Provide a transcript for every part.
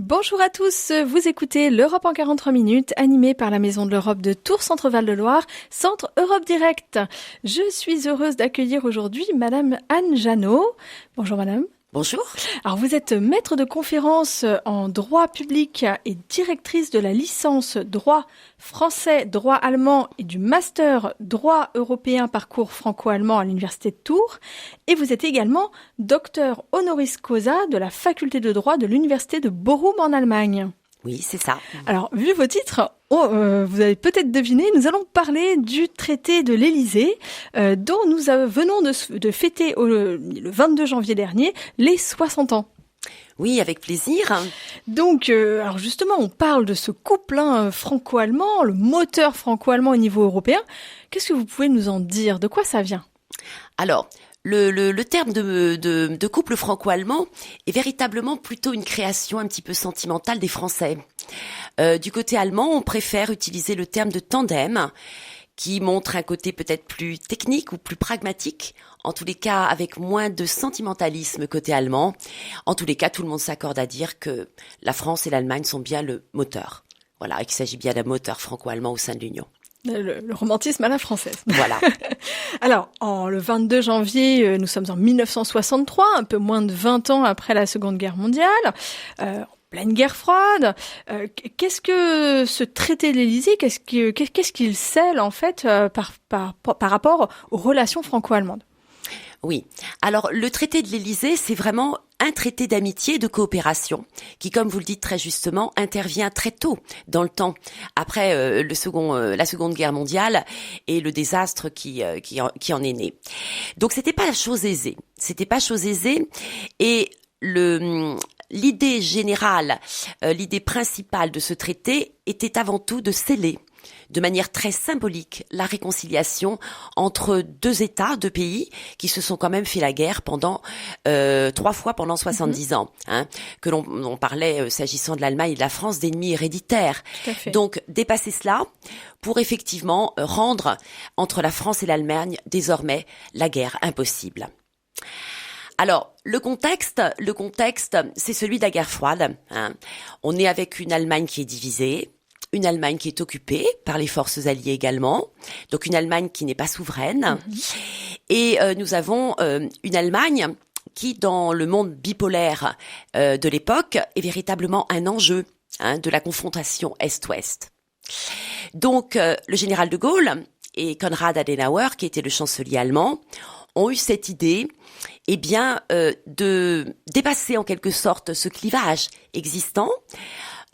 Bonjour à tous, vous écoutez l'Europe en 43 minutes, animée par la Maison de l'Europe de Tours, Centre-Val de Loire, Centre Europe Direct. Je suis heureuse d'accueillir aujourd'hui Madame Anne Janot. Bonjour Madame. Bonjour. Alors vous êtes maître de conférence en droit public et directrice de la licence droit français, droit allemand et du master droit européen parcours franco-allemand à l'université de Tours. Et vous êtes également docteur honoris causa de la faculté de droit de l'université de Bochum en Allemagne. Oui, c'est ça. Alors, vu vos titres, vous avez peut-être deviné, nous allons parler du traité de l'Élysée, dont nous venons de fêter le 22 janvier dernier les 60 ans. Oui, avec plaisir. Donc, alors justement, on parle de ce couple franco-allemand, le moteur franco-allemand au niveau européen. Qu'est-ce que vous pouvez nous en dire? De quoi ça vient? Alors, le terme de couple franco-allemand est véritablement plutôt une création un petit peu sentimentale des Français. Du côté allemand, on préfère utiliser le terme de tandem, qui montre un côté peut-être plus technique ou plus pragmatique, en tous les cas avec moins de sentimentalisme côté allemand. En tous les cas, tout le monde s'accorde à dire que la France et l'Allemagne sont bien le moteur. Voilà, et qu'il s'agit bien d'un moteur franco-allemand au sein de l'Union. Le romantisme à la française. Voilà. Alors, le 22 janvier, nous sommes en 1963, un peu moins de 20 ans après la Seconde Guerre mondiale, en pleine guerre froide. Qu'est-ce que ce traité de l'Élysée, qu'est-ce qu'il scelle en fait par rapport aux relations franco-allemandes? Oui. Alors, le traité de l'Élysée, c'est vraiment un traité d'amitié et de coopération qui, comme vous le dites très justement, intervient très tôt dans le temps, après la Seconde Guerre mondiale et le désastre qui en est né. Donc, c'était pas chose aisée. Et l'idée générale, l'idée principale de ce traité était avant tout de sceller de manière très symbolique la réconciliation entre deux pays qui se sont quand même fait la guerre pendant 3 fois pendant 70 ans, que l'on parlait s'agissant de l'Allemagne et de la France d'ennemis héréditaires. Donc dépasser cela pour effectivement rendre entre la France et l'Allemagne désormais la guerre impossible. Alors, le contexte, c'est celui de la guerre froide. On est avec une Allemagne qui est divisée, une Allemagne qui est occupée par les forces alliées également, donc une Allemagne qui n'est pas souveraine. Et nous avons une Allemagne qui, dans le monde bipolaire de l'époque, est véritablement un enjeu de la confrontation Est-Ouest. Donc, le général de Gaulle et Konrad Adenauer, qui était le chancelier allemand, ont eu cette idée, de dépasser en quelque sorte ce clivage existant,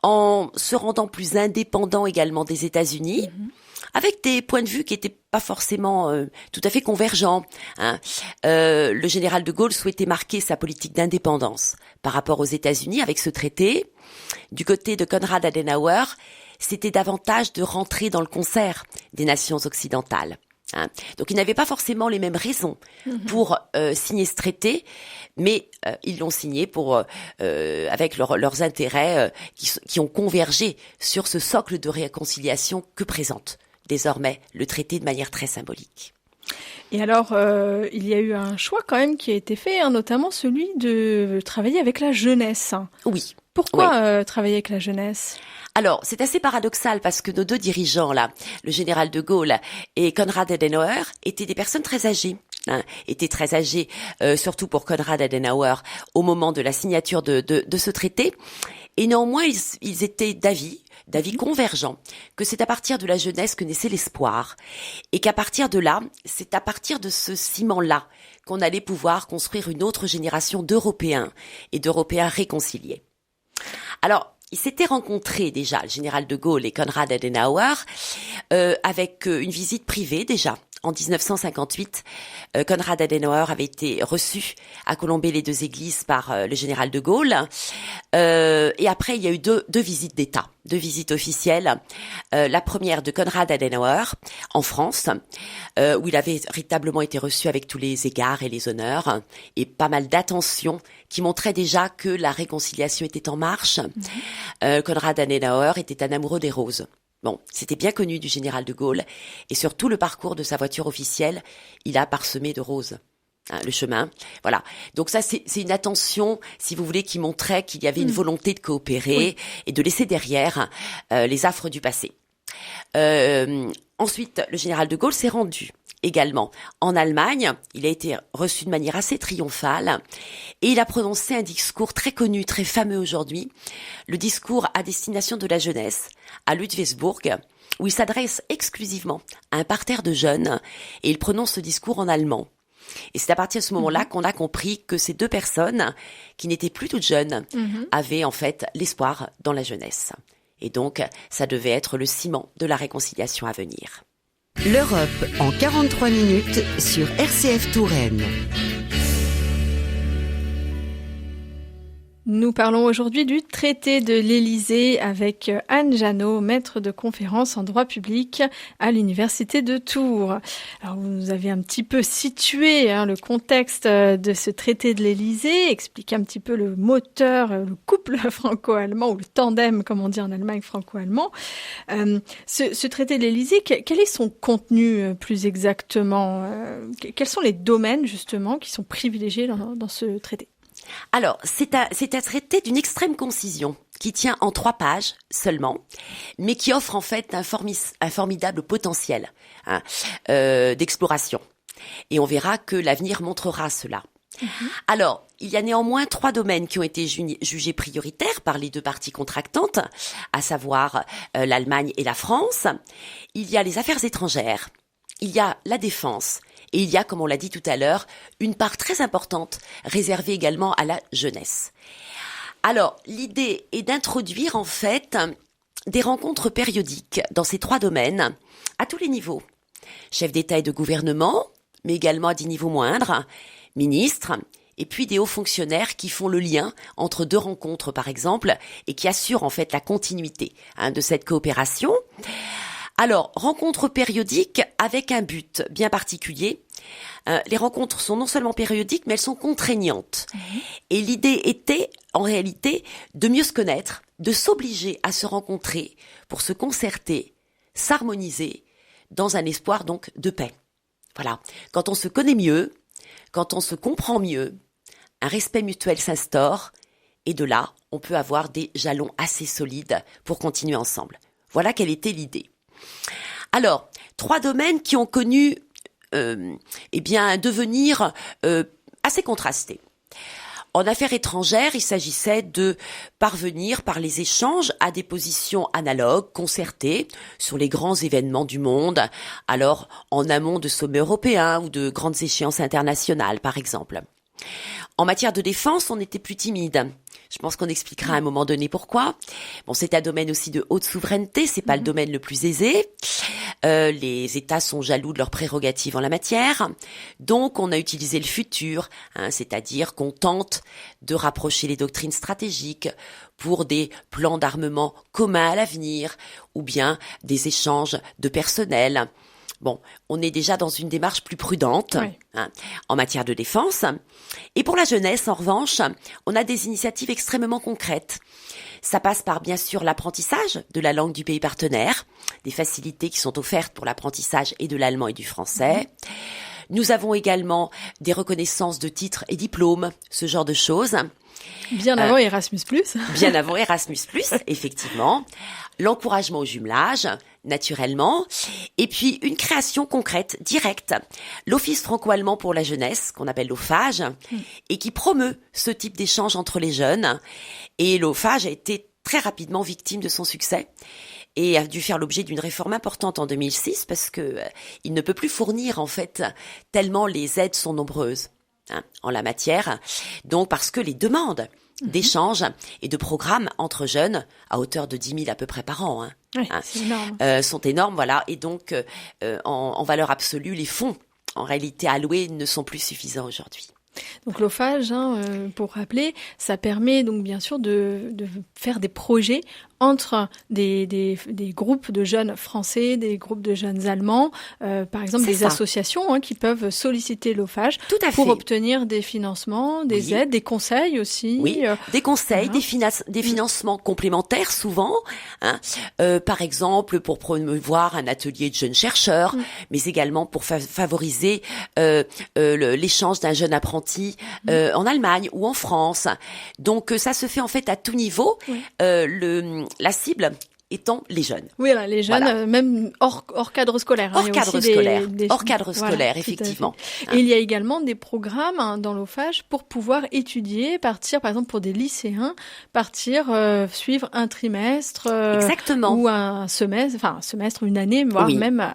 en se rendant plus indépendant également des États-Unis, avec des points de vue qui n'étaient pas forcément tout à fait convergents. Le général de Gaulle souhaitait marquer sa politique d'indépendance par rapport aux États-Unis avec ce traité. Du côté de Konrad Adenauer, c'était davantage de rentrer dans le concert des nations occidentales. Donc ils n'avaient pas forcément les mêmes raisons pour signer ce traité, mais ils l'ont signé avec leurs intérêts qui ont convergé sur ce socle de réconciliation que présente désormais le traité de manière très symbolique. Et alors, il y a eu un choix quand même qui a été fait, notamment celui de travailler avec la jeunesse. Oui. Pourquoi travailler avec la jeunesse ? Alors, c'est assez paradoxal parce que nos deux dirigeants, là, le général de Gaulle et Konrad Adenauer, étaient des personnes très âgées. Étaient très âgés, surtout pour Konrad Adenauer, au moment de la signature de ce traité. Et néanmoins, ils étaient d'avis convergents, que c'est à partir de la jeunesse que naissait l'espoir. Et qu'à partir de là, c'est à partir de ce ciment-là qu'on allait pouvoir construire une autre génération d'Européens et d'Européens réconciliés. Alors, ils s'étaient rencontrés déjà, le général de Gaulle et Konrad Adenauer, avec une visite privée déjà. En 1958, Konrad Adenauer avait été reçu à Colombey-les-Deux-Églises par le général de Gaulle. Et après, il y a eu deux visites d'État, 2 visites officielles. La première de Konrad Adenauer en France, où il avait véritablement été reçu avec tous les égards et les honneurs, et pas mal d'attention qui montrait déjà que la réconciliation était en marche. Konrad Adenauer était un amoureux des roses. Bon, c'était bien connu du général de Gaulle, et sur tout le parcours de sa voiture officielle, il a parsemé de roses. le chemin. Voilà. Donc ça, c'est une attention, si vous voulez, qui montrait qu'il y avait une volonté de coopérer et de laisser derrière les affres du passé. Ensuite, le général de Gaulle s'est rendu également en Allemagne. Il a été reçu de manière assez triomphale et il a prononcé un discours très connu, très fameux aujourd'hui, le discours à destination de la jeunesse à Ludwigsburg, où il s'adresse exclusivement à un parterre de jeunes et il prononce ce discours en allemand. Et c'est à partir de ce moment-là qu'on a compris que ces deux personnes, qui n'étaient plus toutes jeunes, avaient en fait l'espoir dans la jeunesse. Et donc, ça devait être le ciment de la réconciliation à venir. L'Europe en 43 minutes sur RCF Touraine. Nous parlons aujourd'hui du traité de l'Élysée avec Anne Janot, maître de conférence en droit public à l'université de Tours. Alors vous nous avez un petit peu situé le contexte de ce traité de l'Élysée, expliqué un petit peu le moteur, le couple franco-allemand ou le tandem, comme on dit en Allemagne, franco-allemand. Ce traité de l'Élysée, quel est son contenu plus exactement? Quels sont les domaines justement qui sont privilégiés dans ce traité? Alors, c'est un traité d'une extrême concision qui tient en 3 pages seulement, mais qui offre en fait un formidable potentiel d'exploration. Et on verra que l'avenir montrera cela. Alors, il y a néanmoins 3 domaines qui ont été jugés prioritaires par les 2 parties contractantes, à savoir l'Allemagne et la France. Il y a les affaires étrangères, il y a la défense, et il y a, comme on l'a dit tout à l'heure, une part très importante réservée également à la jeunesse. Alors, l'idée est d'introduire en fait des rencontres périodiques dans ces 3 domaines, à tous les niveaux. Chefs d'État et de gouvernement, mais également à des niveaux moindres, ministres, et puis des hauts fonctionnaires qui font le lien entre 2 rencontres, par exemple, et qui assurent en fait la continuité de cette coopération. Alors, rencontres périodiques avec un but bien particulier. Les rencontres sont non seulement périodiques, mais elles sont contraignantes. Et l'idée était, en réalité, de mieux se connaître, de s'obliger à se rencontrer pour se concerter, s'harmoniser, dans un espoir donc de paix. Voilà. Quand on se connaît mieux, quand on se comprend mieux, un respect mutuel s'instaure, et de là, on peut avoir des jalons assez solides pour continuer ensemble. Voilà quelle était l'idée. Alors, 3 domaines qui ont connu un devenir assez contrasté. En affaires étrangères, il s'agissait de parvenir par les échanges à des positions analogues, concertées, sur les grands événements du monde, alors en amont de sommets européens ou de grandes échéances internationales, par exemple. En matière de défense, on était plus timide. Je pense qu'on expliquera à un moment donné pourquoi. Bon, c'est un domaine aussi de haute souveraineté, c'est pas le domaine le plus aisé. Les États sont jaloux de leurs prérogatives en la matière. Donc, on a utilisé le futur, c'est-à-dire qu'on tente de rapprocher les doctrines stratégiques pour des plans d'armement communs à l'avenir ou bien des échanges de personnel. Bon, on est déjà dans une démarche plus prudente en matière de défense. Et pour la jeunesse, en revanche, on a des initiatives extrêmement concrètes. Ça passe par, bien sûr, l'apprentissage de la langue du pays partenaire, des facilités qui sont offertes pour l'apprentissage et de l'allemand et du français. Nous avons également des reconnaissances de titres et diplômes, ce genre de choses. Bien avant Erasmus+. Bien avant Erasmus+, effectivement. L'encouragement au jumelage, naturellement. Et puis, une création concrète, directe. L'Office franco-allemand pour la jeunesse, qu'on appelle l'OFAGE, et qui promeut ce type d'échange entre les jeunes. Et l'OFAGE a été très rapidement victime de son succès et a dû faire l'objet d'une réforme importante en 2006 parce que il ne peut plus fournir, en fait, tellement les aides sont nombreuses en la matière. Donc, parce que les demandes d'échanges et de programmes entre jeunes, à hauteur de 10 000 à peu près par an, c'est énorme. sont énormes, voilà. Et donc, en valeur absolue, les fonds, en réalité alloués, ne sont plus suffisants aujourd'hui. Donc l'OFAGE, pour rappeler, ça permet donc bien sûr de faire des projets entre des groupes de jeunes français, des groupes de jeunes allemands, par exemple des associations qui peuvent solliciter l'OFAGE pour obtenir des financements, des aides, des conseils aussi. Oui, des conseils, des financements complémentaires souvent. Par exemple, pour promouvoir un atelier de jeunes chercheurs, mais également pour favoriser l'échange d'un jeune apprenti en Allemagne ou en France. Donc ça se fait en fait à tout niveau. La cible étant les jeunes. Oui, là, les jeunes, même hors cadre scolaire. Hors cadre scolaire, effectivement. Et il y a également des programmes dans l'OFAGE pour pouvoir étudier, partir, par exemple, pour des lycéens, suivre un trimestre. Exactement. Ou un semestre, une année, voire même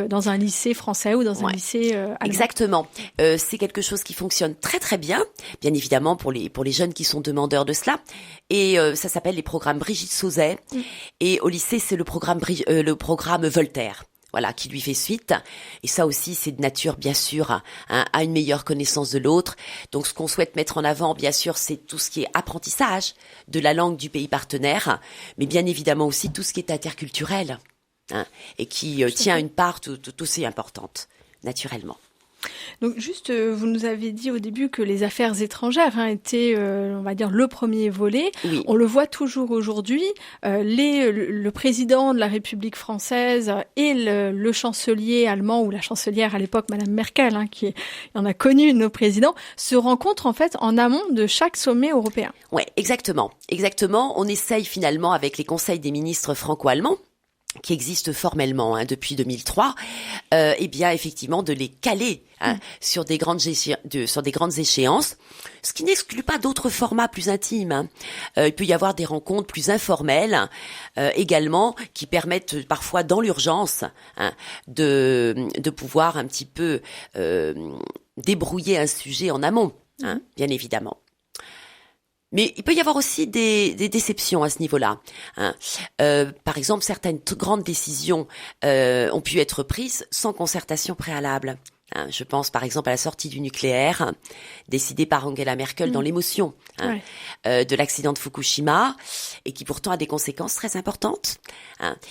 dans un lycée français ou dans un lycée allemand. Exactement. C'est quelque chose qui fonctionne très très bien évidemment pour les jeunes qui sont demandeurs de cela. Et ça s'appelle les programmes Brigitte Sauzet. Et au lycée, c'est le programme Voltaire. Voilà, qui lui fait suite. Et ça aussi, c'est de nature, bien sûr, à une meilleure connaissance de l'autre. Donc, ce qu'on souhaite mettre en avant, bien sûr, c'est tout ce qui est apprentissage de la langue du pays partenaire, mais bien évidemment aussi tout ce qui est interculturel, et qui tient une part tout aussi importante, naturellement. Donc juste, vous nous avez dit au début que les affaires étrangères étaient, on va dire, le premier volet. Oui. On le voit toujours aujourd'hui. Le président de la République française et le chancelier allemand ou la chancelière à l'époque, Madame Merkel, qui en a connu nos présidents, se rencontrent en fait en amont de chaque sommet européen. Ouais, exactement. On essaye finalement avec les conseils des ministres franco-allemands, qui existent formellement depuis 2003, et bien effectivement de les caler sur des grandes échéances, ce qui n'exclut pas d'autres formats plus intimes. Il peut y avoir des rencontres plus informelles également, qui permettent parfois dans l'urgence de pouvoir un petit peu débrouiller un sujet en amont, bien évidemment. Mais il peut y avoir aussi des déceptions à ce niveau-là. Par exemple, certaines grandes décisions ont pu être prises sans concertation préalable. Je pense par exemple à la sortie du nucléaire, décidée par Angela Merkel dans l'émotion de l'accident de Fukushima, et qui pourtant a des conséquences très importantes.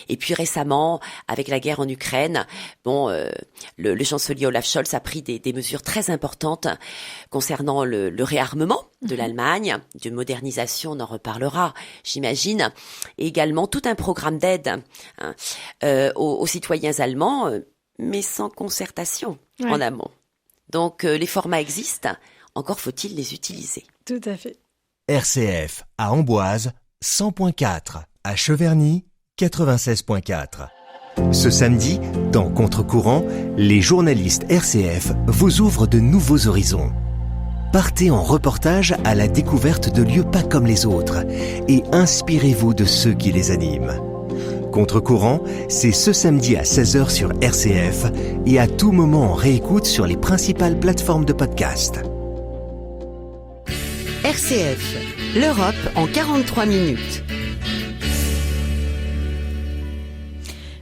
Et puis récemment, avec la guerre en Ukraine, le chancelier Olaf Scholz a pris des mesures très importantes concernant le réarmement de l'Allemagne, de modernisation, on en reparlera, j'imagine, et également tout un programme d'aide aux citoyens allemands, mais sans concertation en amont. Donc les formats existent, encore faut-il les utiliser. Tout à fait. RCF à Amboise 100.4, à Cheverny 96.4. Ce samedi, dans Contre-courant, les journalistes RCF vous ouvrent de nouveaux horizons. Partez en reportage à la découverte de lieux pas comme les autres et inspirez-vous de ceux qui les animent. Contre-courant, c'est ce samedi à 16h sur RCF et à tout moment en réécoute sur les principales plateformes de podcast. RCF, l'Europe en 43 minutes.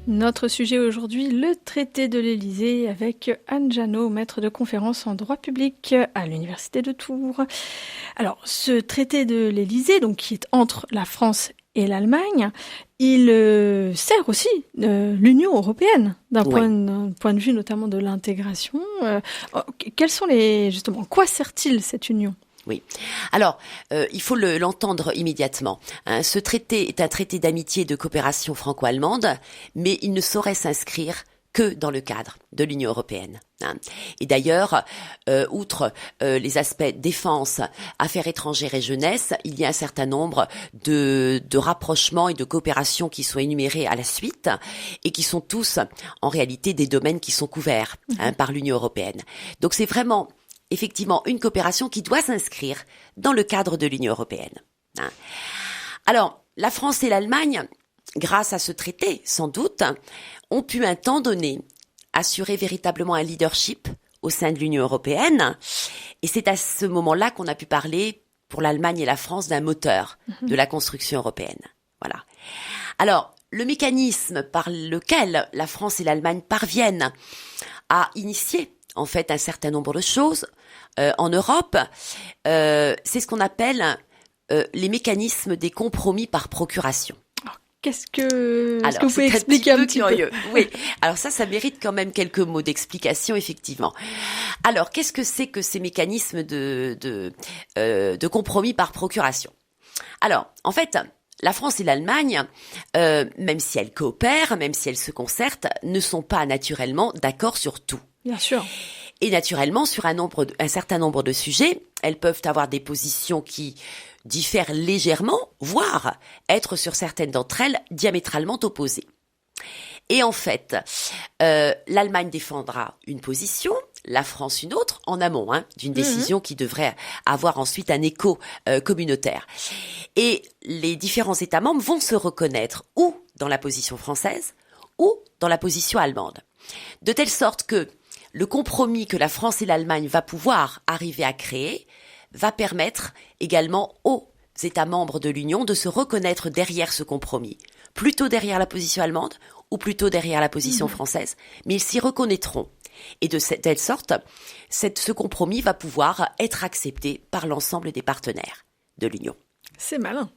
Notre sujet aujourd'hui, le traité de l'Élysée avec Anne Janot, maître de conférence en droit public à l'Université de Tours. Alors, ce traité de l'Élysée, donc qui est entre la France et l'Allemagne, il sert aussi l'Union européenne d'un point de vue notamment de l'intégration. Quels sont justement, quoi sert-il cette union ? Oui. Alors, il faut l'entendre immédiatement. Ce traité est un traité d'amitié et de coopération franco-allemande, mais il ne saurait s'inscrire que dans le cadre de l'Union européenne. Et d'ailleurs, outre les aspects défense, affaires étrangères et jeunesse, il y a un certain nombre de rapprochements et de coopérations qui sont énumérés à la suite et qui sont tous en réalité des domaines qui sont couverts par l'Union européenne. Donc c'est vraiment effectivement une coopération qui doit s'inscrire dans le cadre de l'Union européenne. Alors, la France et l'Allemagne, grâce à ce traité, sans doute, ont pu un temps donné assurer véritablement un leadership au sein de l'Union européenne. Et c'est à ce moment-là qu'on a pu parler, pour l'Allemagne et la France, d'un moteur de la construction européenne. Voilà. Alors, le mécanisme par lequel la France et l'Allemagne parviennent à initier en fait un certain nombre de choses en Europe. C'est ce qu'on appelle les mécanismes des compromis par procuration. Est-ce que vous pouvez c'est expliquer un petit peu? Oui. Alors ça mérite quand même quelques mots d'explication, effectivement. Alors, qu'est-ce que c'est que ces mécanismes de compromis par procuration? Alors, en fait, la France et l'Allemagne, même si elles coopèrent, même si elles se concertent, ne sont pas naturellement d'accord sur tout. Bien sûr. Et naturellement, sur un certain nombre de sujets, elles peuvent avoir des positions qui diffèrent légèrement, voire être sur certaines d'entre elles diamétralement opposées. Et en fait, l'Allemagne défendra une position, la France une autre, en amont d'une décision qui devrait avoir ensuite un écho communautaire. Et les différents États membres vont se reconnaître ou dans la position française ou dans la position allemande. De telle sorte que le compromis que la France et l'Allemagne va pouvoir arriver à créer va permettre également aux États membres de l'Union de se reconnaître derrière ce compromis, plutôt derrière la position allemande ou plutôt derrière la position française, mais ils s'y reconnaîtront. Et de telle sorte, ce compromis va pouvoir être accepté par l'ensemble des partenaires de l'Union. C'est malin.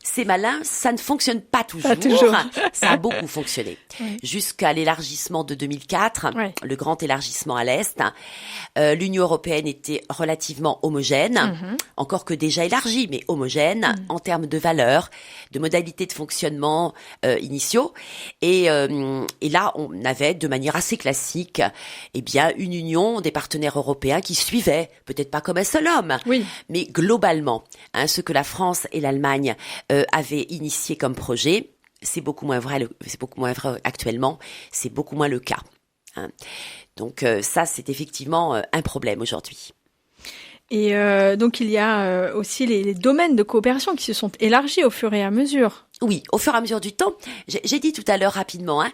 C'est malin, ça ne fonctionne pas toujours. Ça a beaucoup fonctionné. Oui. Jusqu'à l'élargissement de 2004, le grand élargissement à l'Est, l'Union européenne était relativement homogène, encore que déjà élargie, mais homogène en termes de valeurs, de modalités de fonctionnement initiaux. Et là, on avait de manière assez classique une union des partenaires européens qui suivait, peut-être pas comme un seul homme, mais globalement, ce que la France et l'Allemagne avaient initié comme projet, c'est beaucoup moins vrai actuellement, c'est beaucoup moins le cas. Donc ça, c'est effectivement un problème aujourd'hui. Et donc il y a aussi les domaines de coopération qui se sont élargis au fur et à mesure. Oui, au fur et à mesure du temps. J'ai dit tout à l'heure rapidement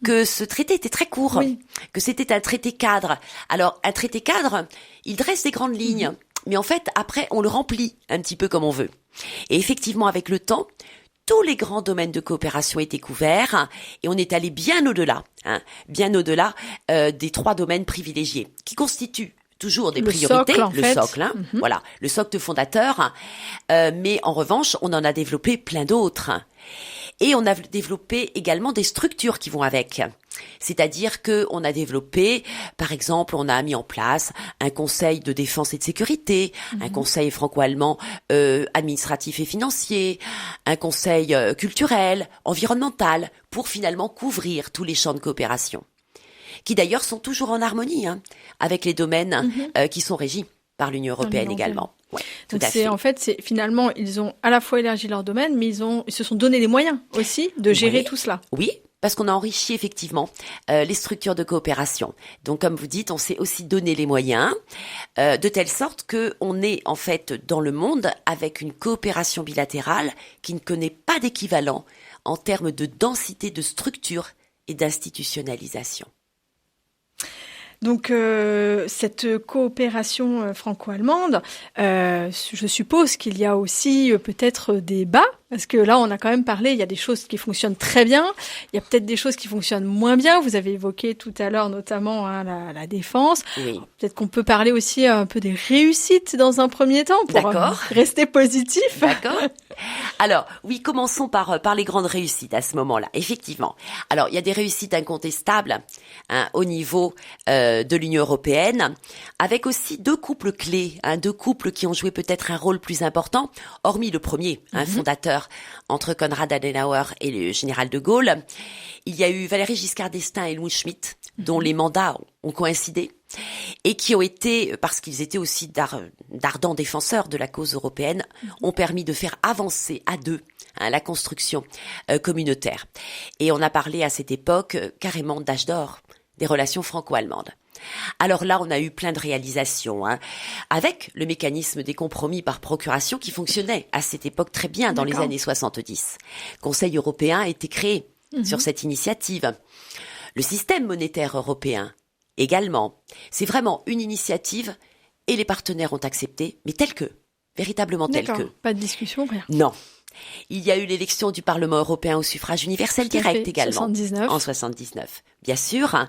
que ce traité était très court, que c'était un traité cadre. Alors un traité cadre, il dresse des grandes lignes, mais en fait après on le remplit un petit peu comme on veut. Et effectivement, avec le temps, tous les grands domaines de coopération étaient couverts et on est allé bien au-delà des 3 domaines privilégiés qui constituent toujours des priorités, socle, voilà, le socle fondateur. Mais en revanche, on en a développé plein d'autres. Et on a développé également des structures qui vont avec. C'est-à-dire que on a développé, par exemple, on a mis en place un conseil de défense et de sécurité, un conseil franco-allemand administratif et financier, un conseil culturel, environnemental, pour finalement couvrir tous les champs de coopération, qui d'ailleurs sont toujours en harmonie avec les domaines qui sont régis par l'Union européenne également. Ouais, donc finalement, ils ont à la fois élargi leur domaine, mais ils se sont donné les moyens aussi de gérer tout cela. Oui, parce qu'on a enrichi effectivement les structures de coopération. Donc comme vous dites, on s'est aussi donné les moyens de telle sorte que on est en fait dans le monde avec une coopération bilatérale qui ne connaît pas d'équivalent en termes de densité de structures et d'institutionnalisation. Donc cette coopération franco-allemande, je suppose qu'il y a aussi peut-être des bas, parce que là on a quand même parlé, il y a des choses qui fonctionnent très bien, il y a peut-être des choses qui fonctionnent moins bien. Vous avez évoqué tout à l'heure notamment la défense. Oui. Alors, peut-être qu'on peut parler aussi un peu des réussites dans un premier temps pour rester positif. D'accord. Alors oui, commençons par les grandes réussites à ce moment-là. Effectivement. Alors il y a des réussites incontestables au niveau de l'Union européenne, avec aussi 2 couples clés, 2 couples qui ont joué peut-être un rôle plus important, hormis le premier, fondateur entre Konrad Adenauer et le général de Gaulle. Il y a eu Valéry Giscard d'Estaing et Helmut Schmidt, dont les mandats ont coïncidé, et qui ont été, parce qu'ils étaient aussi d'ardents défenseurs de la cause européenne, ont permis de faire avancer à 2 la construction communautaire. Et on a parlé à cette époque carrément d'âge d'or des relations franco-allemandes. Alors là, on a eu plein de réalisations, avec le mécanisme des compromis par procuration qui fonctionnait à cette époque très bien dans les années 70. Conseil européen a été créé sur cette initiative. Le système monétaire européen également. C'est vraiment une initiative et les partenaires ont accepté, mais véritablement tel que. Pas de discussion, rien. Non. Il y a eu l'élection du Parlement européen au suffrage universel direct également. 79. En 79. Bien sûr,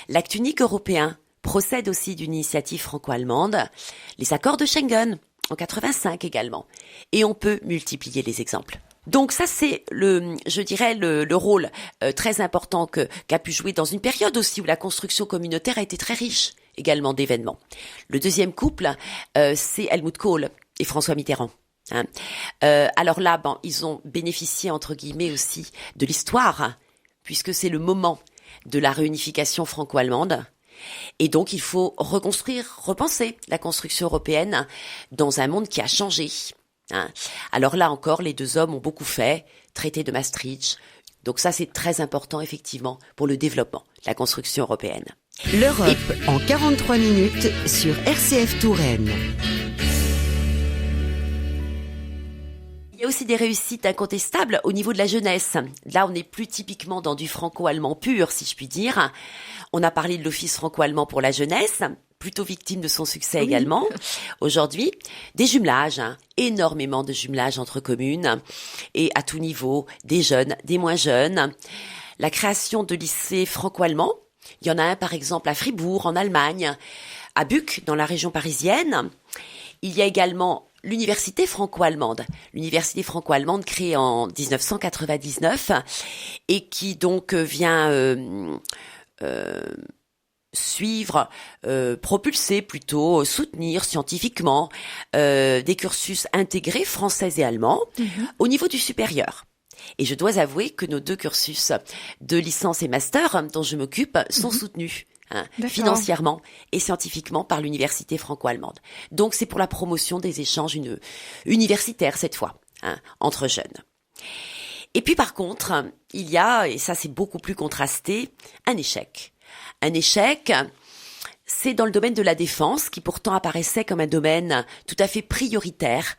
l'acte unique européen procède aussi d'une initiative franco-allemande, les accords de Schengen, en 85 également. Et on peut multiplier les exemples. Donc ça, c'est le rôle très important qu'a pu jouer dans une période aussi où la construction communautaire a été très riche également d'événements. Le deuxième couple, c'est Helmut Kohl et François Mitterrand. Alors là, ils ont bénéficié entre guillemets aussi de l'histoire, puisque c'est le moment de la réunification franco-allemande. Et donc, il faut repenser la construction européenne dans un monde qui a changé. Alors là encore, les deux hommes ont beaucoup fait, traité de Maastricht. Donc ça, c'est très important, effectivement, pour le développement de la construction européenne. L'Europe en 43 minutes sur RCF Touraine. Il y a aussi des réussites incontestables au niveau de la jeunesse. Là, on n'est plus typiquement dans du franco-allemand pur, si je puis dire. On a parlé de l'Office franco-allemand pour la jeunesse, plutôt victime de son succès également. Aujourd'hui, des jumelages, énormément de jumelages entre communes et à tout niveau, des jeunes, des moins jeunes. La création de lycées franco-allemands. Il y en a un, par exemple, à Fribourg, en Allemagne, à Buc, dans la région parisienne. Il y a également l'université franco-allemande. L'université franco-allemande créée en 1999 et qui donc vient suivre, propulser plutôt, soutenir scientifiquement des cursus intégrés français et allemands au niveau du supérieur. Et je dois avouer que nos deux cursus de licence et master dont je m'occupe sont soutenus financièrement et scientifiquement par l'université franco-allemande. Donc c'est pour la promotion des échanges universitaires cette fois, entre jeunes. Et puis par contre, il y a, et ça c'est beaucoup plus contrasté, un échec. Un échec, c'est dans le domaine de la défense, qui pourtant apparaissait comme un domaine tout à fait prioritaire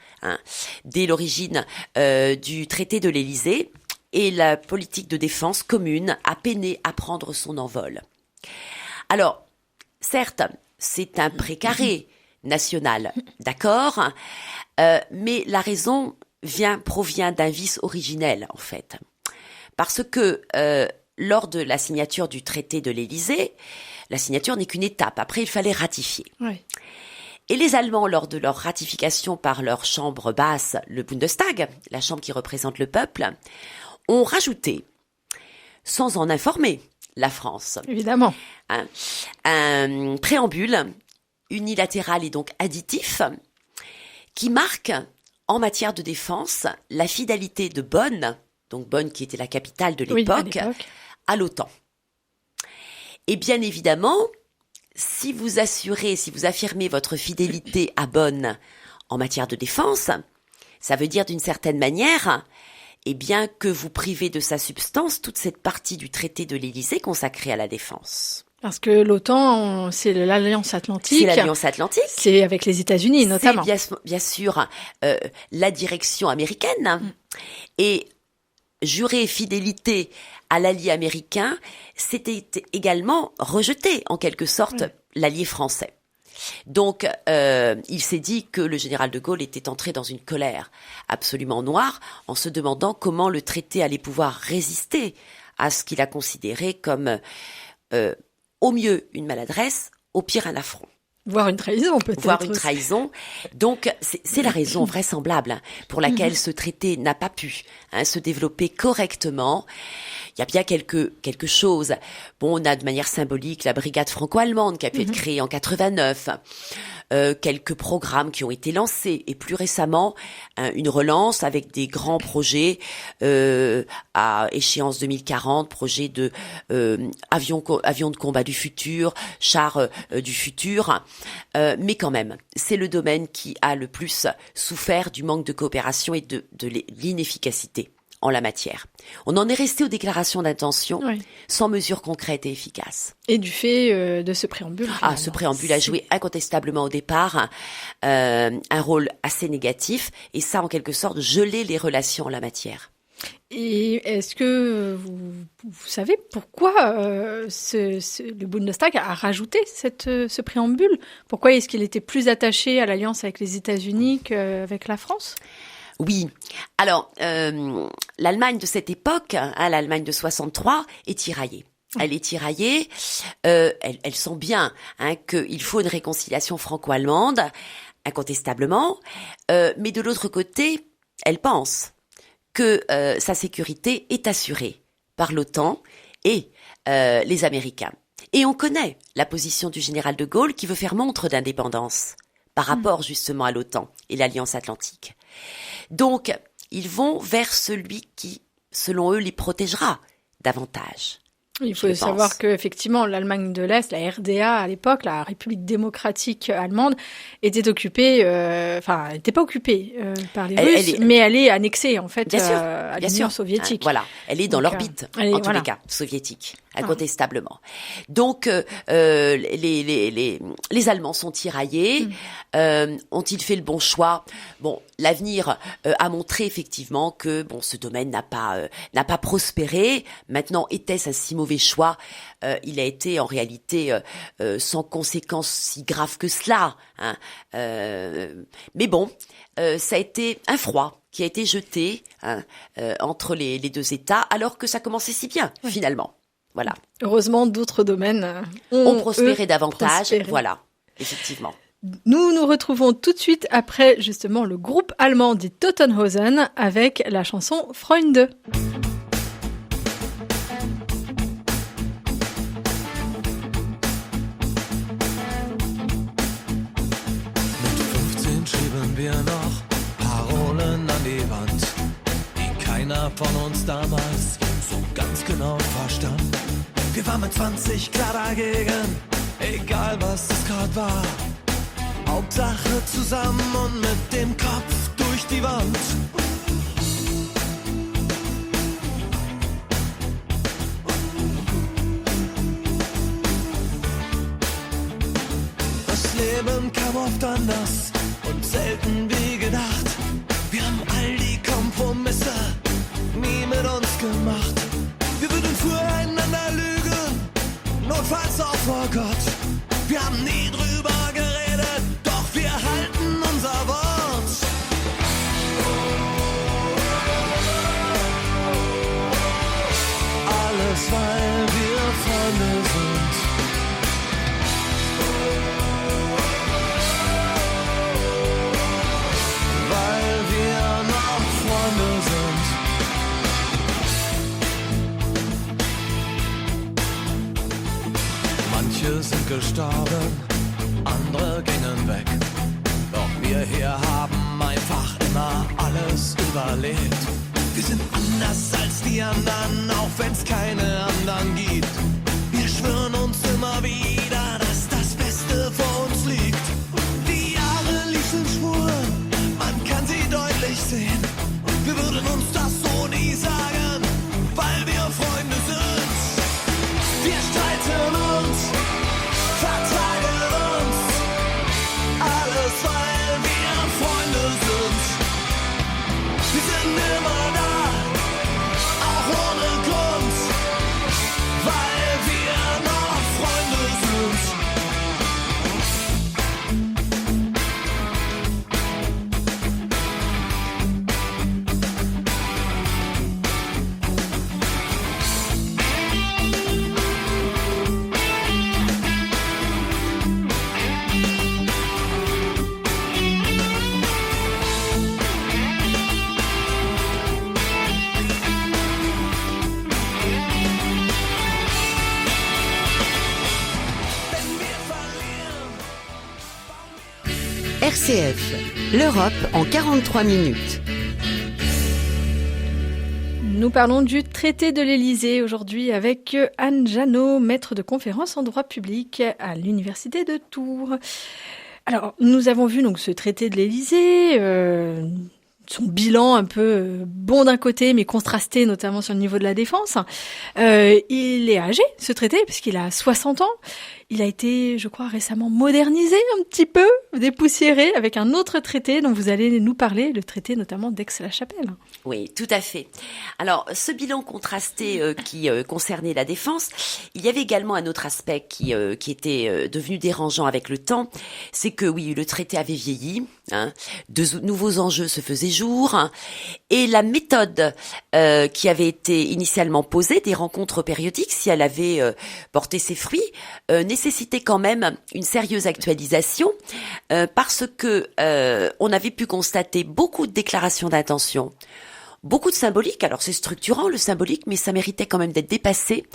dès l'origine du traité de l'Élysée, et la politique de défense commune a peiné à prendre son envol. Alors, certes, c'est un précaré national, d'accord, mais la raison provient d'un vice originel, en fait. Parce que lors de la signature du traité de l'Élysée, la signature n'est qu'une étape. Après, il fallait ratifier. Oui. Et les Allemands, lors de leur ratification par leur chambre basse, le Bundestag, la chambre qui représente le peuple, ont rajouté, sans en informer la France, évidemment, un préambule unilatéral et donc additif qui marque, en matière de défense, la fidélité de Bonn, donc Bonn qui était la capitale de l'époque, à l'OTAN. Et bien évidemment, si vous affirmez votre fidélité à Bonn en matière de défense, ça veut dire d'une certaine manière, eh bien, que vous privez de sa substance toute cette partie du traité de l'Élysée consacrée à la défense. Parce que l'OTAN, c'est l'Alliance Atlantique. C'est l'Alliance Atlantique. C'est avec les États-Unis, notamment. C'est bien sûr la direction américaine. Et jurer fidélité à l'allié américain, c'était également rejeter, en quelque sorte, l'allié français. Donc, il s'est dit que le général de Gaulle était entré dans une colère absolument noire en se demandant comment le traité allait pouvoir résister à ce qu'il a considéré comme, au mieux, une maladresse, au pire, un affront. Voire une trahison, peut-être. Voire une trahison. Donc, c'est la raison vraisemblable pour laquelle ce traité n'a pas pu se développer correctement. Il y a bien quelque chose. Bon, on a de manière symbolique la brigade franco-allemande qui a pu être créée en 89. Quelques programmes qui ont été lancés et plus récemment une relance avec des grands projets à échéance 2040, projets de avions de combat du futur, chars du futur, mais quand même c'est le domaine qui a le plus souffert du manque de coopération et de l'inefficacité en la matière. On en est resté aux déclarations d'intention, sans mesures concrètes et efficaces. Et du fait de ce préambule. Ce préambule a joué incontestablement au départ un rôle assez négatif, et ça, en quelque sorte, gelé les relations en la matière. Et est-ce que vous savez pourquoi le Bundestag a rajouté ce préambule ? Pourquoi est-ce qu'il était plus attaché à l'alliance avec les États-Unis qu'avec la France ? Oui. Alors, l'Allemagne de cette époque, l'Allemagne de 63, est tiraillée. Elle est tiraillée. Elle sent bien qu'il faut une réconciliation franco-allemande, incontestablement. Mais de l'autre côté, elle pense que sa sécurité est assurée par l'OTAN et les Américains. Et on connaît la position du général de Gaulle qui veut faire montre d'indépendance par rapport justement à l'OTAN et l'Alliance Atlantique. Donc, ils vont vers celui qui, selon eux, les protégera davantage. Il faut savoir qu'effectivement, l'Allemagne de l'Est, la RDA à l'époque, la République démocratique allemande, était occupée, elle n'était pas occupée par les Russes, mais elle est annexée en fait à l'Union soviétique. Voilà, elle est dans l'orbite, en tous les cas, soviétique, incontestablement. Donc, les Allemands sont tiraillés. Ont-ils fait le bon choix? Bon, l'avenir a montré effectivement que ce domaine n'a pas prospéré. Maintenant, était-ce un si mauvais choix? Il a été en réalité sans conséquences si graves que cela. Mais bon, ça a été un froid qui a été jeté entre les deux États, alors que ça commençait si bien finalement. Voilà. Heureusement, d'autres domaines ont prospéré davantage. Voilà, effectivement. Nous retrouvons tout de suite après justement le groupe allemand des Totenhausen avec la chanson Freunde. Schrieben wir noch Parolen an die Wand, die keiner von uns damals so ganz genau verstand. Wir waren mit 20 klar dagegen, egal was es gerade war. Hauptsache zusammen und mit dem Kopf durch die Wand. Das Leben kam oft anders und selten wie gedacht. Wir haben all die Kompromisse nie mit uns gemacht. Wir würden füreinander lügen, notfalls auch vor Gott. Wir haben nie drüber geredet, doch wir halten unser Wort. Alles, weil wir Freunde sind. Weil wir noch Freunde sind. Manche sind gestorben, andere gingen weg. Doch wir hier haben einfach immer alles überlebt. Wir sind anders als die anderen, auch wenn's keine anderen gibt. Wir schwören uns immer wieder, dass das Beste vor uns liegt. Die Jahre ließen Spuren, man kann sie deutlich sehen. Wir würden uns das so nie sagen, weil wir Freunde sind. Wir streiten uns, vertragen uns, alles weil wir Freunde sind. Wir sind immer da, auch ohne Grund, weil wir noch Freunde sind. RCF, l'Europe en 43 minutes. Nous parlons du traité de l'Élysée aujourd'hui avec Anne Janot, maître de conférence en droit public à l'université de Tours. Alors, nous avons vu donc ce traité de l'Élysée, son bilan un peu bon d'un côté, mais contrasté notamment sur le niveau de la défense. Il est âgé, ce traité, puisqu'il a 60 ans. Il a été, je crois, récemment modernisé un petit peu, dépoussiéré avec un autre traité dont vous allez nous parler, le traité notamment d'Aix-la-Chapelle. Oui, tout à fait. Alors, ce bilan contrasté qui concernait la défense, il y avait également un autre aspect qui était devenu dérangeant avec le temps, c'est que oui, le traité avait vieilli, de nouveaux enjeux se faisaient jour, et la méthode qui avait été initialement posée, des rencontres périodiques, si elle avait porté ses fruits, nécessitait quand même une sérieuse actualisation, parce que on avait pu constater beaucoup de déclarations d'intention, beaucoup de symbolique. Alors c'est structurant le symbolique, mais ça méritait quand même d'être dépassé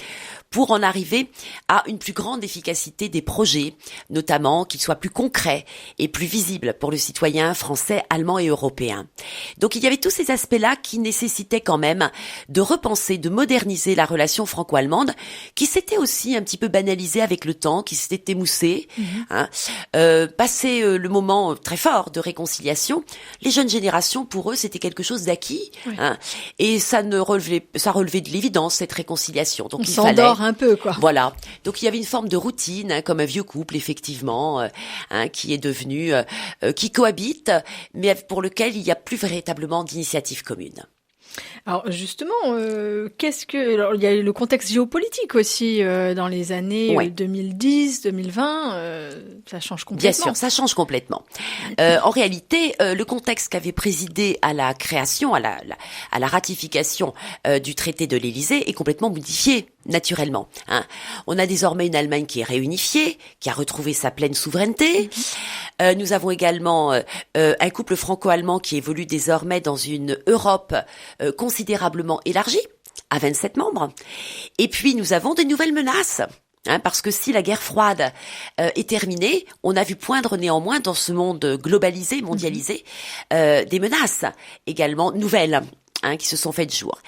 pour en arriver à une plus grande efficacité des projets, notamment qu'ils soient plus concrets et plus visibles pour le citoyen français, allemand et européen. Donc il y avait tous ces aspects-là qui nécessitaient quand même de repenser, de moderniser la relation franco-allemande, qui s'était aussi un petit peu banalisée avec le temps, qui s'était émoussée. Passé le moment très fort de réconciliation, les jeunes générations, pour eux, c'était quelque chose d'acquis. Oui. Et ça relevait de l'évidence, cette réconciliation. Donc il fallait un peu, quoi. Voilà. Donc il y avait une forme de routine, comme un vieux couple, effectivement, qui est devenu, qui cohabite, mais pour lequel il n'y a plus véritablement d'initiative commune. Alors justement, alors, il y a le contexte géopolitique aussi dans les années 2010, 2020, ça change complètement. Bien sûr, ça change complètement. En réalité, le contexte qui avait présidé à la création, à la ratification du traité de l'Élysée est complètement modifié. Naturellement. On a désormais une Allemagne qui est réunifiée, qui a retrouvé sa pleine souveraineté. Nous avons également un couple franco-allemand qui évolue désormais dans une Europe considérablement élargie, à 27 membres. Et puis nous avons de nouvelles menaces. Parce que si la guerre froide est terminée, on a vu poindre néanmoins dans ce monde globalisé, mondialisé, des menaces également nouvelles. Qui se sont faites jour.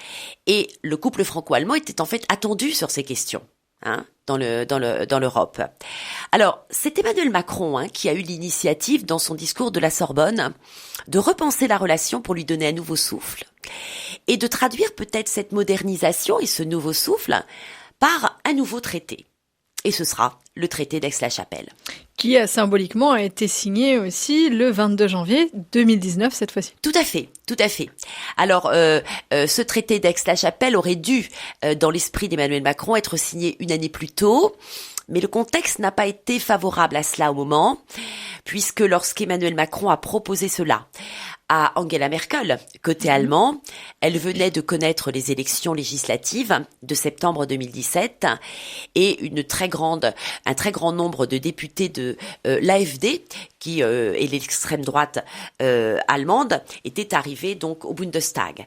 Et le couple franco-allemand était en fait attendu sur ces questions, dans l'Europe. Alors, c'est Emmanuel Macron qui a eu l'initiative dans son discours de la Sorbonne de repenser la relation pour lui donner un nouveau souffle et de traduire peut-être cette modernisation et ce nouveau souffle par un nouveau traité. Et ce sera le traité d'Aix-la-Chapelle. Qui a symboliquement été signé aussi le 22 janvier 2019 cette fois-ci. Tout à fait, tout à fait. Alors, ce traité d'Aix-la-Chapelle aurait dû, dans l'esprit d'Emmanuel Macron, être signé une année plus tôt. Mais le contexte n'a pas été favorable à cela au moment, puisque lorsqu'Emmanuel Macron a proposé cela à Angela Merkel, côté allemand, elle venait de connaître les élections législatives de septembre 2017 et un très grand nombre de députés de l'AfD, qui est l'extrême droite allemande, étaient arrivés donc au Bundestag.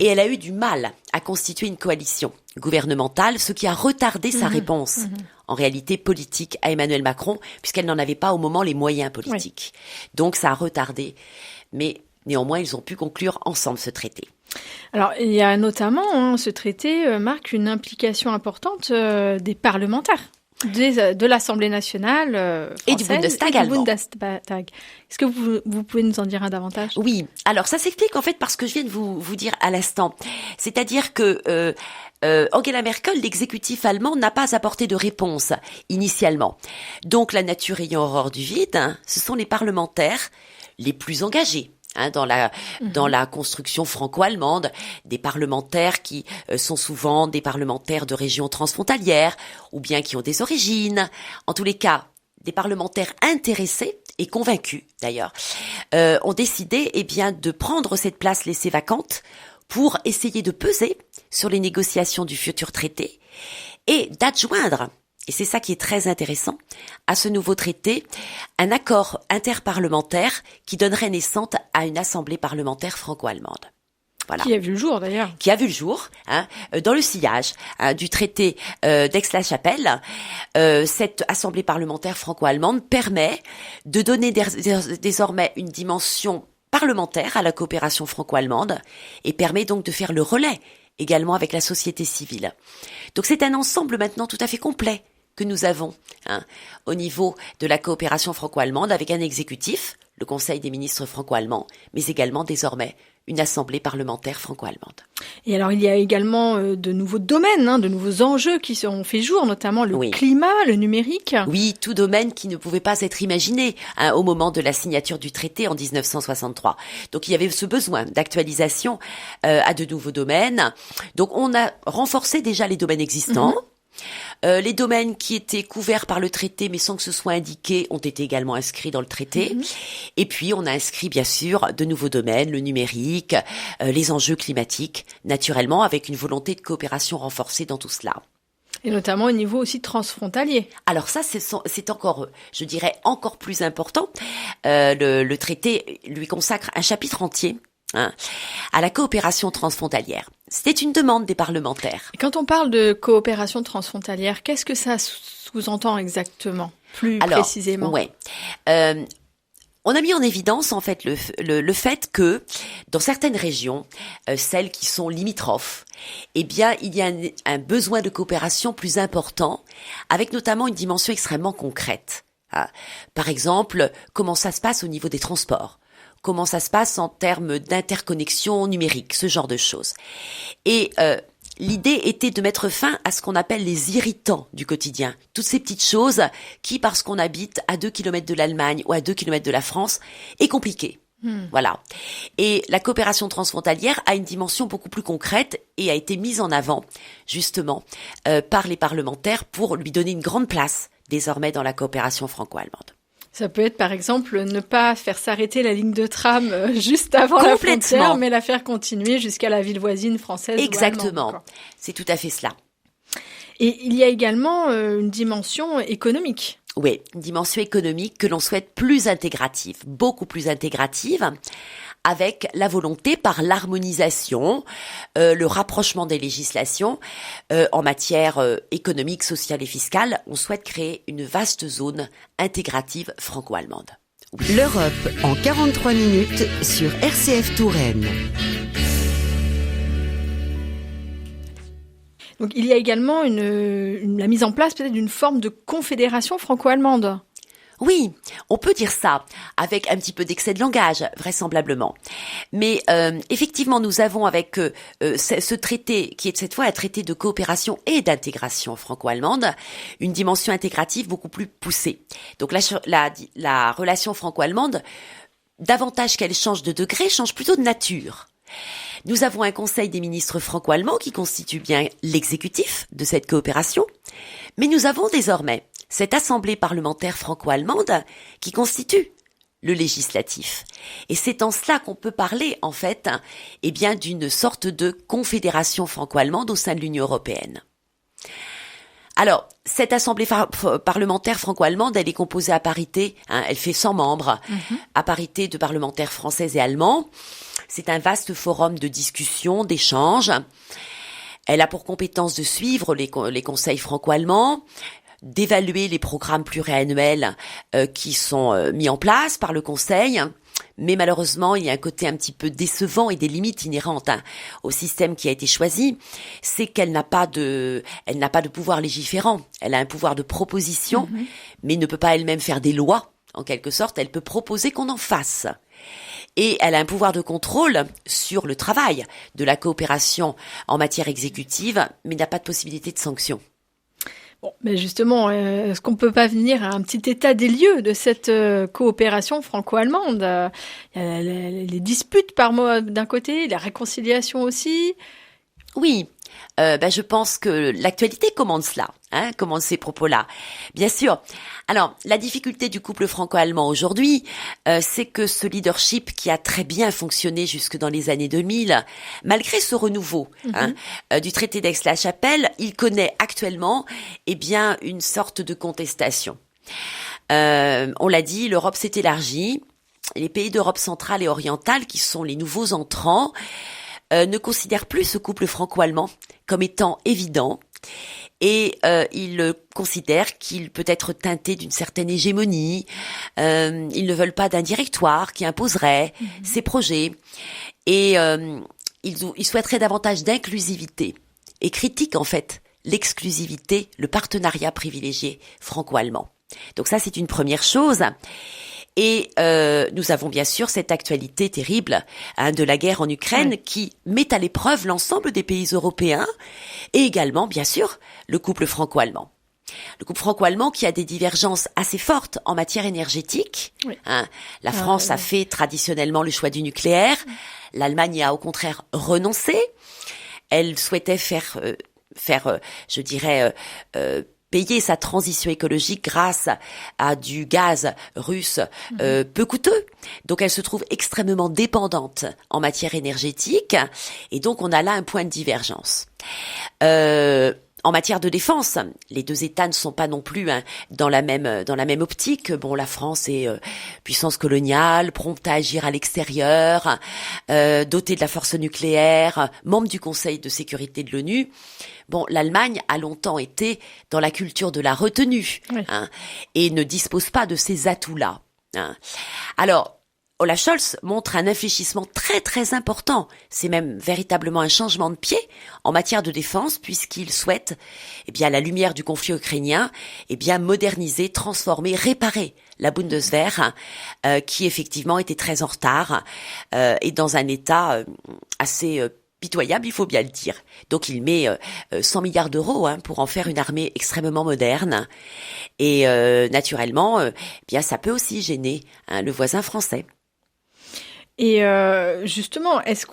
Et elle a eu du mal à constituer une coalition gouvernementale, ce qui a retardé sa réponse. En réalité politique à Emmanuel Macron, puisqu'elle n'en avait pas au moment les moyens politiques. Oui. Donc ça a retardé, mais néanmoins ils ont pu conclure ensemble ce traité. Alors il y a notamment, ce traité marque une implication importante des parlementaires de l'Assemblée nationale française et du Bundestag allemand. Est-ce que vous pouvez nous en dire un davantage ? Oui, alors ça s'explique en fait parce que je viens de vous dire à l'instant. C'est-à-dire que Angela Merkel, l'exécutif allemand, n'a pas apporté de réponse initialement. Donc la nature ayant horreur du vide, ce sont les parlementaires les plus engagés. Dans la construction franco-allemande, des parlementaires qui sont souvent des parlementaires de régions transfrontalières, ou bien qui ont des origines, en tous les cas, des parlementaires intéressés et convaincus d'ailleurs, ont décidé de prendre cette place laissée vacante pour essayer de peser sur les négociations du futur traité et d'adjoindre, et c'est ça qui est très intéressant, à ce nouveau traité, un accord interparlementaire qui donnerait naissance à une assemblée parlementaire franco-allemande. Voilà. Qui a vu le jour d'ailleurs. Qui a vu le jour, dans le sillage du traité d'Aix-la-Chapelle. Cette assemblée parlementaire franco-allemande permet de donner désormais une dimension parlementaire à la coopération franco-allemande et permet donc de faire le relais également avec la société civile. Donc c'est un ensemble maintenant tout à fait complet que nous avons au niveau de la coopération franco-allemande avec un exécutif, le Conseil des ministres franco-allemands, mais également désormais une assemblée parlementaire franco-allemande. Et alors, il y a également de nouveaux domaines, de nouveaux enjeux qui ont fait jour, notamment le climat, le numérique. Oui, tout domaine qui ne pouvait pas être imaginé au moment de la signature du traité en 1963. Donc, il y avait ce besoin d'actualisation à de nouveaux domaines. Donc, on a renforcé déjà les domaines existants. Les domaines qui étaient couverts par le traité, mais sans que ce soit indiqué, ont été également inscrits dans le traité. Et puis, on a inscrit, bien sûr, de nouveaux domaines, le numérique, les enjeux climatiques, naturellement, avec une volonté de coopération renforcée dans tout cela. Et notamment au niveau aussi transfrontalier. Alors ça, c'est encore, je dirais, encore plus important. Le traité lui consacre un chapitre entier à la coopération transfrontalière. C'était une demande des parlementaires. Et quand on parle de coopération transfrontalière, qu'est-ce que ça sous-entend exactement, plus précisément? Ouais. On a mis en évidence en fait le fait que dans certaines régions, celles qui sont limitrophes, eh bien il y a un besoin de coopération plus important, avec notamment une dimension extrêmement concrète. Par exemple, comment ça se passe au niveau des transports? Comment ça se passe en termes d'interconnexion numérique, ce genre de choses. Et l'idée était de mettre fin à ce qu'on appelle les irritants du quotidien. Toutes ces petites choses qui, parce qu'on habite à 2 km de l'Allemagne ou à 2 km de la France, est compliqué. Voilà. Et la coopération transfrontalière a une dimension beaucoup plus concrète et a été mise en avant, justement, par les parlementaires pour lui donner une grande place, désormais, dans la coopération franco-allemande. Ça peut être, par exemple, ne pas faire s'arrêter la ligne de tram juste avant la frontière, mais la faire continuer jusqu'à la ville voisine française. Exactement. Ou allemande. C'est tout à fait cela. Et il y a également une dimension économique. Oui, une dimension économique que l'on souhaite plus intégrative, beaucoup plus intégrative, avec la volonté par l'harmonisation, le rapprochement des législations en matière économique, sociale et fiscale. On souhaite créer une vaste zone intégrative franco-allemande. Oui. L'Europe en 43 minutes sur RCF Touraine. Donc il y a également la mise en place peut-être d'une forme de confédération franco-allemande. Oui, on peut dire ça, avec un petit peu d'excès de langage, vraisemblablement. Mais effectivement, nous avons avec ce traité, qui est cette fois un traité de coopération et d'intégration franco-allemande, une dimension intégrative beaucoup plus poussée. Donc la relation franco-allemande, davantage qu'elle change de degré, change plutôt de nature. Nous avons un conseil des ministres franco-allemands qui constitue bien l'exécutif de cette coopération, mais nous avons désormais cette assemblée parlementaire franco-allemande qui constitue le législatif. Et c'est en cela qu'on peut parler, en fait, d'une sorte de confédération franco-allemande au sein de l'Union européenne. Alors, cette assemblée parlementaire franco-allemande, elle est composée à parité, elle fait 100 membres, à parité de parlementaires français et allemands. C'est un vaste forum de discussion, d'échange. Elle a pour compétence de suivre les conseils franco-allemands, d'évaluer les programmes pluriannuels qui sont mis en place par le Conseil. Mais malheureusement, il y a un côté un petit peu décevant et des limites inhérentes au système qui a été choisi. C'est qu'elle n'a pas de pouvoir légiférant. Elle a un pouvoir de proposition, mais ne peut pas elle-même faire des lois, en quelque sorte. Elle peut proposer qu'on en fasse. Et elle a un pouvoir de contrôle sur le travail de la coopération en matière exécutive, mais n'a pas de possibilité de sanction. Bon, mais justement, est-ce qu'on peut pas venir à un petit état des lieux de cette coopération franco-allemande? Il y a les disputes d'un côté, la réconciliation aussi. Oui, je pense que l'actualité commande cela, commande ces propos-là. Bien sûr. Alors, la difficulté du couple franco-allemand aujourd'hui, c'est que ce leadership qui a très bien fonctionné jusque dans les années 2000, malgré ce renouveau du traité d'Aix-la-Chapelle, il connaît actuellement, une sorte de contestation. On l'a dit, l'Europe s'est élargie. Les pays d'Europe centrale et orientale, qui sont les nouveaux entrants, ne considère plus ce couple franco-allemand comme étant évident et il considère qu'il peut être teinté d'une certaine hégémonie. Ils ne veulent pas d'un directoire qui imposerait ses projets et ils souhaiteraient davantage d'inclusivité et critiquent en fait l'exclusivité, le partenariat privilégié franco-allemand. Donc ça, c'est une première chose. Et nous avons bien sûr cette actualité terrible de la guerre en Ukraine qui met à l'épreuve l'ensemble des pays européens et également, bien sûr, le couple franco-allemand. Le couple franco-allemand qui a des divergences assez fortes en matière énergétique. Oui. La France a fait traditionnellement le choix du nucléaire. L'Allemagne a au contraire renoncé. Elle souhaitait faire je dirais, payer sa transition écologique grâce à du gaz russe peu coûteux. Donc elle se trouve extrêmement dépendante en matière énergétique et donc on a là un point de divergence. En matière de défense, les deux États ne sont pas non plus dans la même optique. Bon, la France est puissance coloniale, prompte à agir à l'extérieur, dotée de la force nucléaire, membre du Conseil de sécurité de l'ONU. Bon, l'Allemagne a longtemps été dans la culture de la retenue et ne dispose pas de ces atouts-là. Alors, Olaf Scholz montre un infléchissement très très important. C'est même véritablement un changement de pied en matière de défense puisqu'il souhaite, à la lumière du conflit ukrainien, moderniser, transformer, réparer la Bundeswehr qui effectivement était très en retard et dans un état assez pitoyable, il faut bien le dire. Donc il met 100 milliards d'euros pour en faire une armée extrêmement moderne et naturellement, ça peut aussi gêner le voisin français. Et justement, est-ce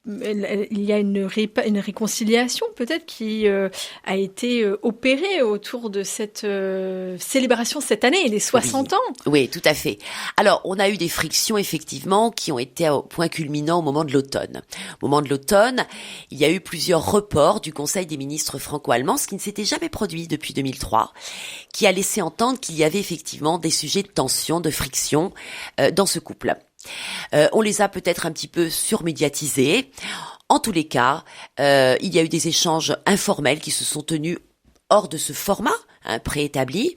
il y a une réconciliation peut-être qui a été opérée autour de cette célébration cette année, les 60 ans? Oui, tout à fait. Alors, on a eu des frictions effectivement qui ont été au point culminant au moment de l'automne. Au moment de l'automne, il y a eu plusieurs reports du Conseil des ministres franco-allemands, ce qui ne s'était jamais produit depuis 2003, qui a laissé entendre qu'il y avait effectivement des sujets de tension, de friction dans ce couple. On les a peut-être un petit peu surmédiatisés. En tous les cas, il y a eu des échanges informels qui se sont tenus hors de ce format préétabli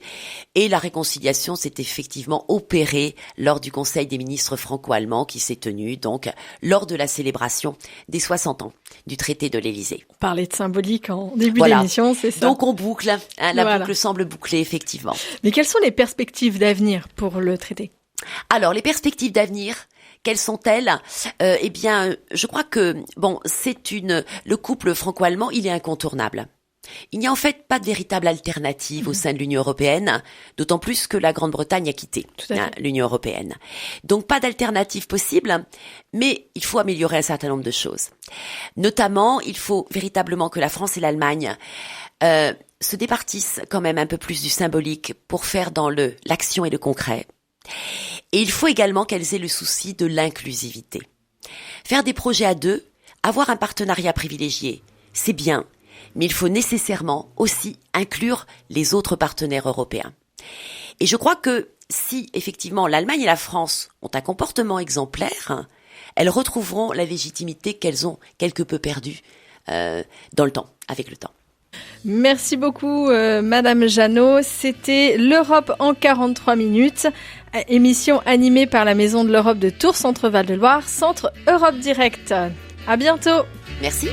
et la réconciliation s'est effectivement opérée lors du Conseil des ministres franco-allemands qui s'est tenu donc lors de la célébration des 60 ans du traité de l'Élysée. On parlait de symbolique en début d'émission, c'est ça. Donc on boucle, la boucle semble bouclée effectivement. Mais quelles sont les perspectives d'avenir pour le traité ? Alors, les perspectives d'avenir, quelles sont-elles ? Je crois que, le couple franco-allemand, il est incontournable. Il n'y a en fait pas de véritable alternative au sein de l'Union européenne, d'autant plus que la Grande-Bretagne a quitté l'Union européenne. Donc, pas d'alternative possible, mais il faut améliorer un certain nombre de choses. Notamment, il faut véritablement que la France et l'Allemagne se départissent quand même un peu plus du symbolique pour faire dans l'action et le concret. Et il faut également qu'elles aient le souci de l'inclusivité. Faire des projets à deux, avoir un partenariat privilégié, c'est bien, mais il faut nécessairement aussi inclure les autres partenaires européens. Et je crois que si effectivement l'Allemagne et la France ont un comportement exemplaire, elles retrouveront la légitimité qu'elles ont quelque peu perdue dans le temps, avec le temps. Merci beaucoup Madame Jeannot. C'était l'Europe en 43 minutes, émission animée par la Maison de l'Europe de Tours Centre Val de Loire, Centre Europe Direct. À bientôt. Merci.